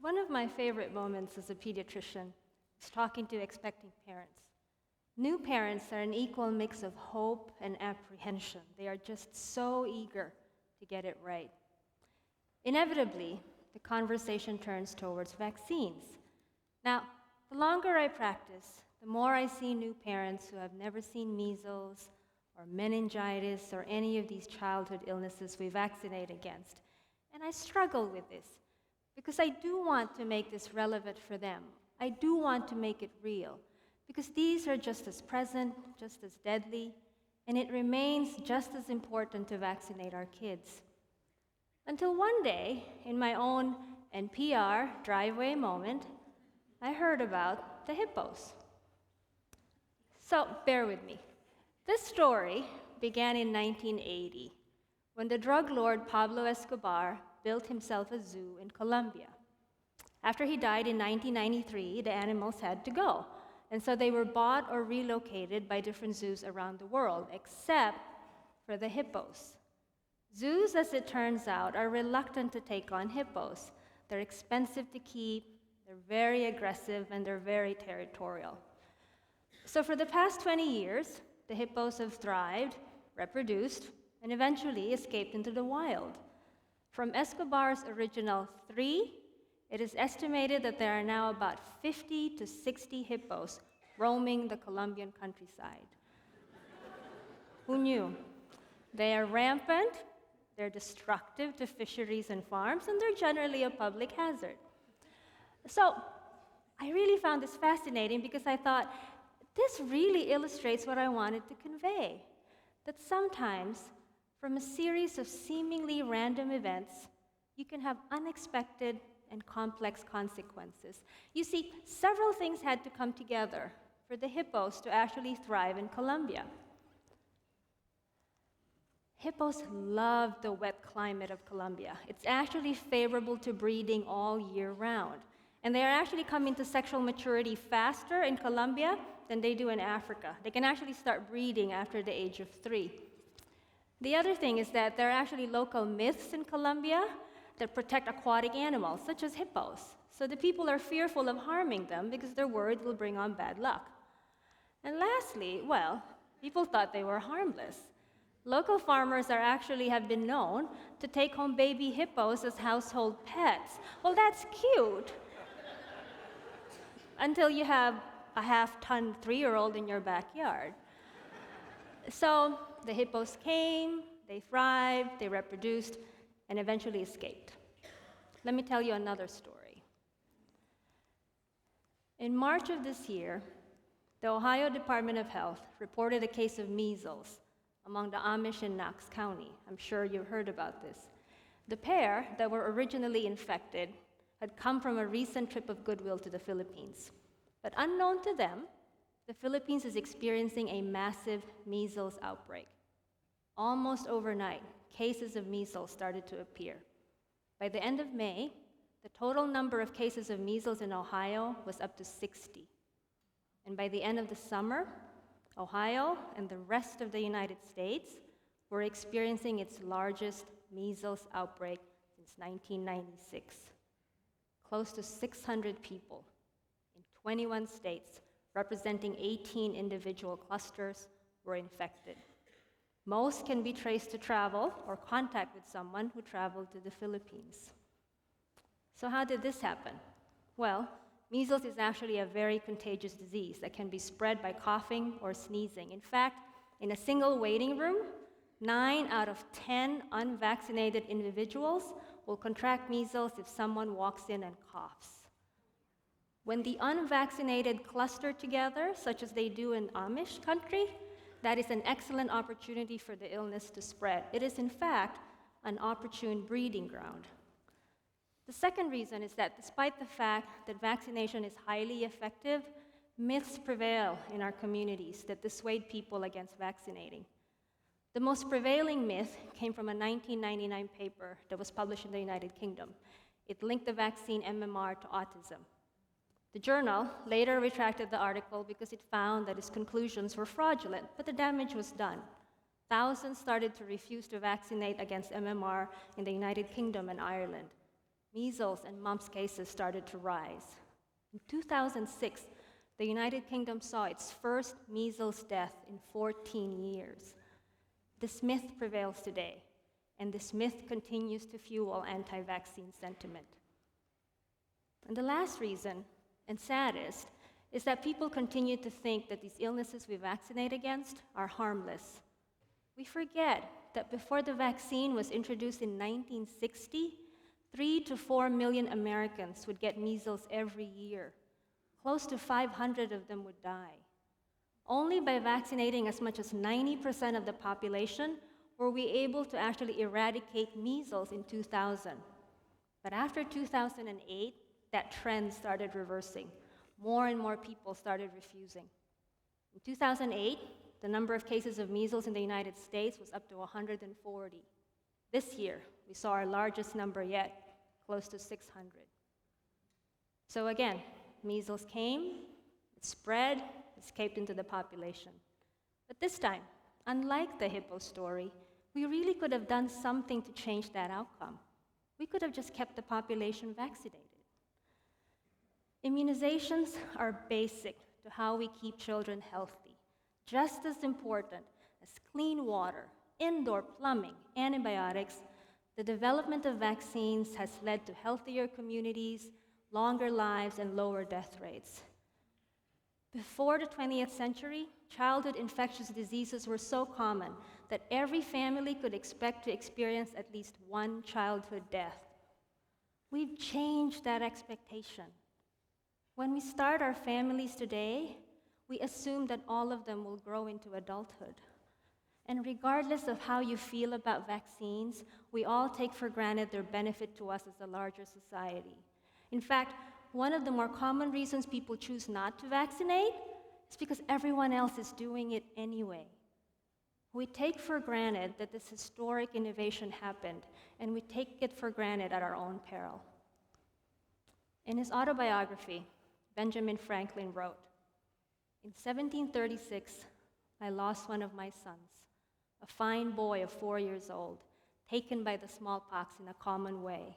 One of my favorite moments as a pediatrician is talking to expecting parents. New parents are an equal mix of hope and apprehension. They are just so eager to get it right. Inevitably, the conversation turns towards vaccines. Now, the longer I practice, the more I see new parents who have never seen measles or meningitis or any of these childhood illnesses we vaccinate against. And I struggle with this because I do want to make this relevant for them. I do want to make it real because these are just as present, just as deadly, and it remains just as important to vaccinate our kids. Until one day, in my own NPR driveway moment, I heard about the Hippos. So bear with me. This story began in 1980 when the drug lord Pablo Escobar built himself a zoo in Colombia. After he died in 1993, the animals had to go, and so they were bought or relocated by different zoos around the world, except for the hippos. Zoos, as it turns out, are reluctant to take on hippos. They're expensive to keep, they're very aggressive, and they're very territorial. So for the past 20 years, the hippos have thrived, reproduced, and eventually escaped into the wild. From Escobar's original 3, it is estimated that there are now about 50 to 60 hippos roaming the Colombian countryside. Who knew? They are rampant, they're destructive to fisheries and farms, and they're generally a public hazard. So I really found this fascinating because I thought, this really illustrates what I wanted to convey, that sometimes, from a series of seemingly random events, you can have unexpected and complex consequences. You see, several things had to come together for the hippos to actually thrive in Colombia. Hippos love the wet climate of Colombia. It's actually favorable to breeding all year round. And they are actually coming to sexual maturity faster in Colombia than they do in Africa. They can actually start breeding after the age of 3. The other thing is that there are actually local myths in Colombia that protect aquatic animals, such as hippos. So the people are fearful of harming them because they're worried it will bring on bad luck. And lastly, well, people thought they were harmless. Local farmers have been known to take home baby hippos as household pets. Well, that's cute. Until you have a half-ton 3-year-old in your backyard. So the hippos came, they thrived, they reproduced, and eventually escaped. Let me tell you another story. In March of this year, the Ohio Department of Health reported a case of measles among the Amish in Knox County. I'm sure you've heard about this. The pair that were originally infected had come from a recent trip of goodwill to the Philippines. But unknown to them, the Philippines is experiencing a massive measles outbreak. Almost overnight, cases of measles started to appear. By the end of May, the total number of cases of measles in Ohio was up to 60. And by the end of the summer, Ohio and the rest of the United States were experiencing its largest measles outbreak since 1996. Close to 600 people in 21 states, representing 18 individual clusters, were infected. Most can be traced to travel or contact with someone who traveled to the Philippines. So how did this happen? Well, measles is actually a very contagious disease that can be spread by coughing or sneezing. In fact, in a single waiting room, 9 out of 10 unvaccinated individuals will contract measles if someone walks in and coughs. When the unvaccinated cluster together, such as they do in Amish country, that is an excellent opportunity for the illness to spread. It is, in fact, an opportune breeding ground. The second reason is that despite the fact that vaccination is highly effective, myths prevail in our communities that dissuade people against vaccinating. The most prevailing myth came from a 1999 paper that was published in the United Kingdom. It linked the vaccine MMR to autism. The journal later retracted the article because it found that its conclusions were fraudulent, but the damage was done. Thousands started to refuse to vaccinate against MMR in the United Kingdom and Ireland. measles and mumps cases started to rise. In 2006, the United Kingdom saw its first measles death in 14 years. This myth prevails today, and this myth continues to fuel anti-vaccine sentiment. And the last reason, and saddest, is that people continue to think that these illnesses we vaccinate against are harmless. We forget that before the vaccine was introduced in 1960, 3 to 4 million Americans would get measles every year. Close to 500 of them would die. Only by vaccinating as much as 90% of the population were we able to actually eradicate measles in 2000. But after 2008, that trend started reversing. More and more people started refusing. In 2008, the number of cases of measles in the United States was up to 140. This year, we saw our largest number yet, close to 600. So again, measles came, it spread, escaped into the population. But this time, unlike the Hippos story, we really could have done something to change that outcome. We could have just kept the population vaccinated. Immunizations are basic to how we keep children healthy, just as important as clean water, indoor plumbing, antibiotics. The development of vaccines has led to healthier communities, longer lives, and lower death rates. Before the 20th century, childhood infectious diseases were so common that every family could expect to experience at least one childhood death. We've changed that expectation. When we start our families today, we assume that all of them will grow into adulthood. And regardless of how you feel about vaccines, we all take for granted their benefit to us as a larger society. In fact, one of the more common reasons people choose not to vaccinate is because everyone else is doing it anyway. We take for granted that this historic innovation happened, and we take it for granted at our own peril. In his autobiography, Benjamin Franklin wrote, "In 1736, I lost one of my sons, a fine boy of 4 years old, taken by the smallpox in a common way.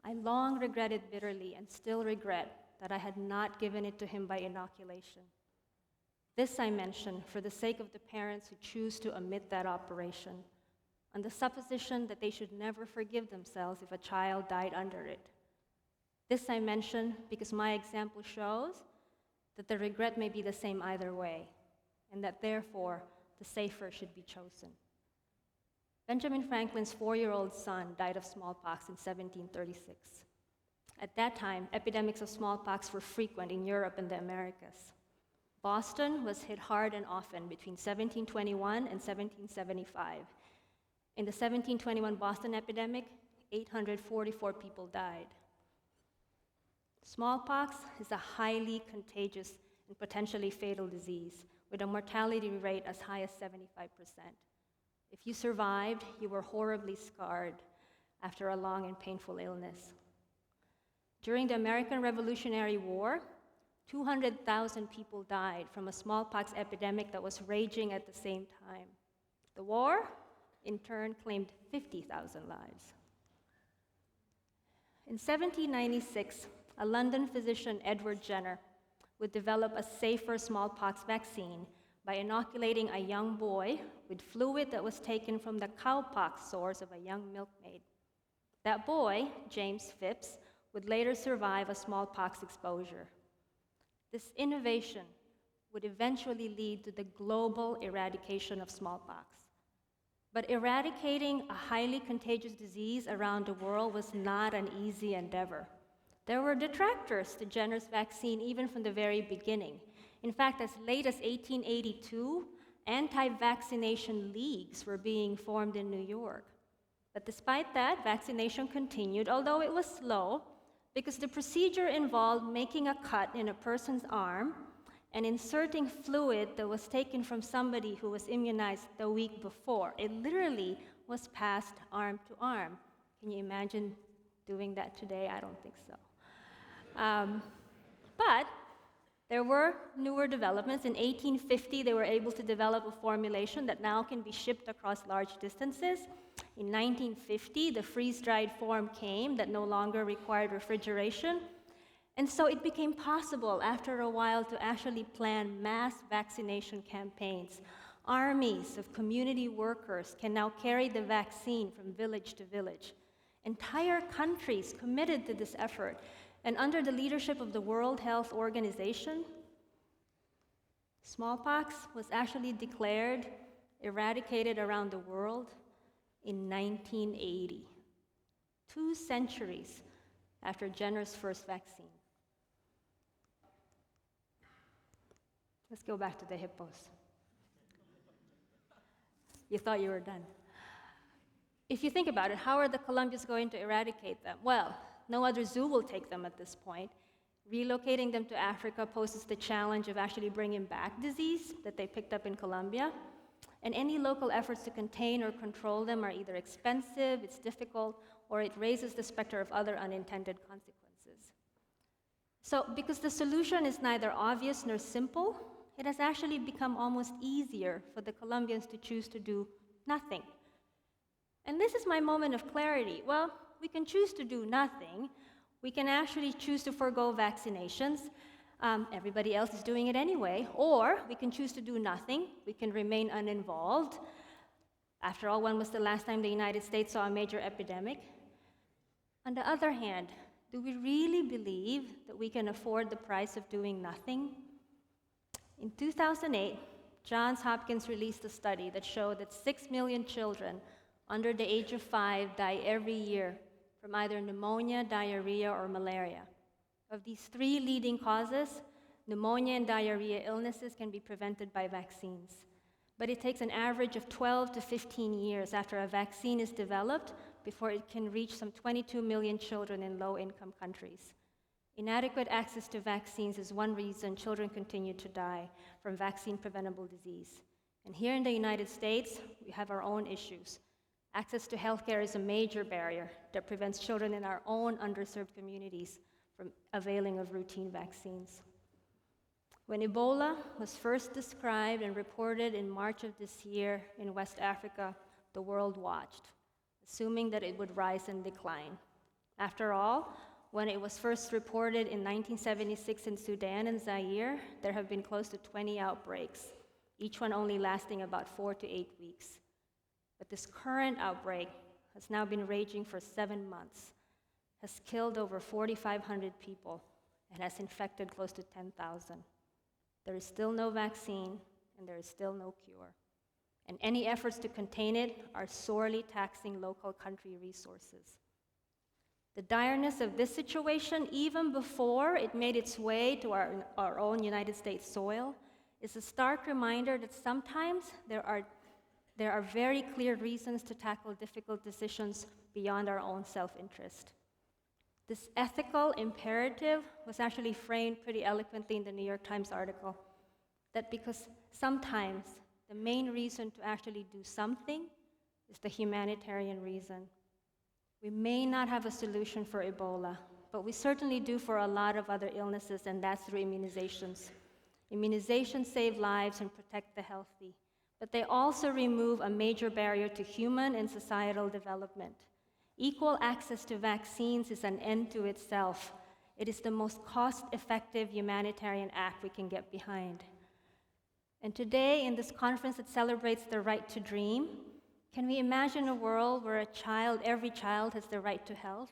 I long regretted bitterly and still regret that I had not given it to him by inoculation. This I mention for the sake of the parents who choose to omit that operation, on the supposition that they should never forgive themselves if a child died under it. This I mention because my example shows that the regret may be the same either way, and that therefore the safer should be chosen." Benjamin Franklin's 4-year-old son died of smallpox in 1736. At that time, epidemics of smallpox were frequent in Europe and the Americas. Boston was hit hard and often between 1721 and 1775. In the 1721 Boston epidemic, 844 people died. Smallpox is a highly contagious and potentially fatal disease with a mortality rate as high as 75%. If you survived, you were horribly scarred after a long and painful illness. During the American Revolutionary War, 200,000 people died from a smallpox epidemic that was raging at the same time. The war, in turn, claimed 50,000 lives. In 1796, a London physician, Edward Jenner, would develop a safer smallpox vaccine by inoculating a young boy with fluid that was taken from the cowpox sores of a young milkmaid. That boy, James Phipps, would later survive a smallpox exposure. This innovation would eventually lead to the global eradication of smallpox. But eradicating a highly contagious disease around the world was not an easy endeavor. There were detractors to Jenner's vaccine even from the very beginning. In fact, as late as 1882, anti-vaccination leagues were being formed in New York. But despite that, vaccination continued, although it was slow, because the procedure involved making a cut in a person's arm and inserting fluid that was taken from somebody who was immunized the week before. It literally was passed arm to arm. Can you imagine doing that today? I don't think so. But There were newer developments. In 1850, they were able to develop a formulation that now can be shipped across large distances. In 1950, the freeze-dried form came that no longer required refrigeration. And so it became possible after a while to actually plan mass vaccination campaigns. Armies of community workers can now carry the vaccine from village to village. Entire countries committed to this effort. And under the leadership of the World Health Organization, smallpox was actually declared eradicated around the world in 1980, 2 centuries after Jenner's first vaccine. Let's go back to the hippos. You thought you were done. If you think about it, how are the Colombians going to eradicate them? Well, no other zoo will take them at this point. Relocating them to Africa poses the challenge of actually bringing back disease that they picked up in Colombia. And any local efforts to contain or control them are either expensive, it's difficult, or it raises the specter of other unintended consequences. So, because the solution is neither obvious nor simple, it has actually become almost easier for the Colombians to choose to do nothing. And this is my moment of clarity. Well, we can choose to do nothing. We can actually choose to forego vaccinations. Everybody else is doing it anyway. Or we can choose to do nothing. We can remain uninvolved. After all, when was the last time the United States saw a major epidemic? On the other hand, do we really believe that we can afford the price of doing nothing? In 2008, Johns Hopkins released a study that showed that 6 million children under the age of 5 die every year from either pneumonia, diarrhea, or malaria. Of these 3 leading causes, pneumonia and diarrhea illnesses can be prevented by vaccines. But it takes an average of 12 to 15 years after a vaccine is developed before it can reach some 22 million children in low-income countries. Inadequate access to vaccines is one reason children continue to die from vaccine-preventable disease. And here in the United States, we have our own issues. Access to healthcare is a major barrier that prevents children in our own underserved communities from availing of routine vaccines. When Ebola was first described and reported in March of this year in West Africa, the world watched, assuming that it would rise and decline. After all, when it was first reported in 1976 in Sudan and Zaire, there have been close to 20 outbreaks, each one only lasting about 4 to 8 weeks. But this current outbreak has now been raging for 7 months, has killed over 4,500 people, and has infected close to 10,000. There is still no vaccine, and there is still no cure. And any efforts to contain it are sorely taxing local country resources. The direness of this situation, even before it made its way to our own United States soil, is a stark reminder that sometimes there are very clear reasons to tackle difficult decisions beyond our own self-interest. This ethical imperative was actually framed pretty eloquently in the New York Times article, that because sometimes the main reason to actually do something is the humanitarian reason. We may not have a solution for Ebola, but we certainly do for a lot of other illnesses, and that's through immunizations. Immunizations save lives and protect the healthy, but they also remove a major barrier to human and societal development. Equal access to vaccines is an end to itself. It is the most cost-effective humanitarian act we can get behind. And today, in this conference that celebrates the right to dream, can we imagine a world where every child has the right to health?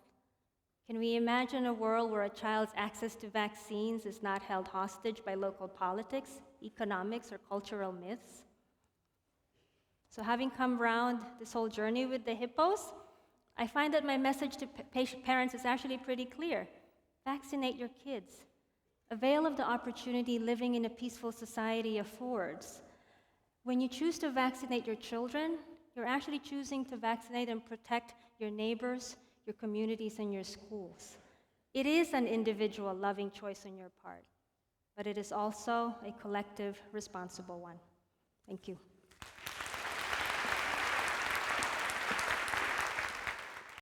Can we imagine a world where a child's access to vaccines is not held hostage by local politics, economics, or cultural myths? So having come around this whole journey with the hippos, I find that my message to parents is actually pretty clear. Vaccinate your kids. Avail of the opportunity living in a peaceful society affords. When you choose to vaccinate your children, you're actually choosing to vaccinate and protect your neighbors, your communities, and your schools. It is an individual, loving choice on your part, but it is also a collective, responsible one. Thank you.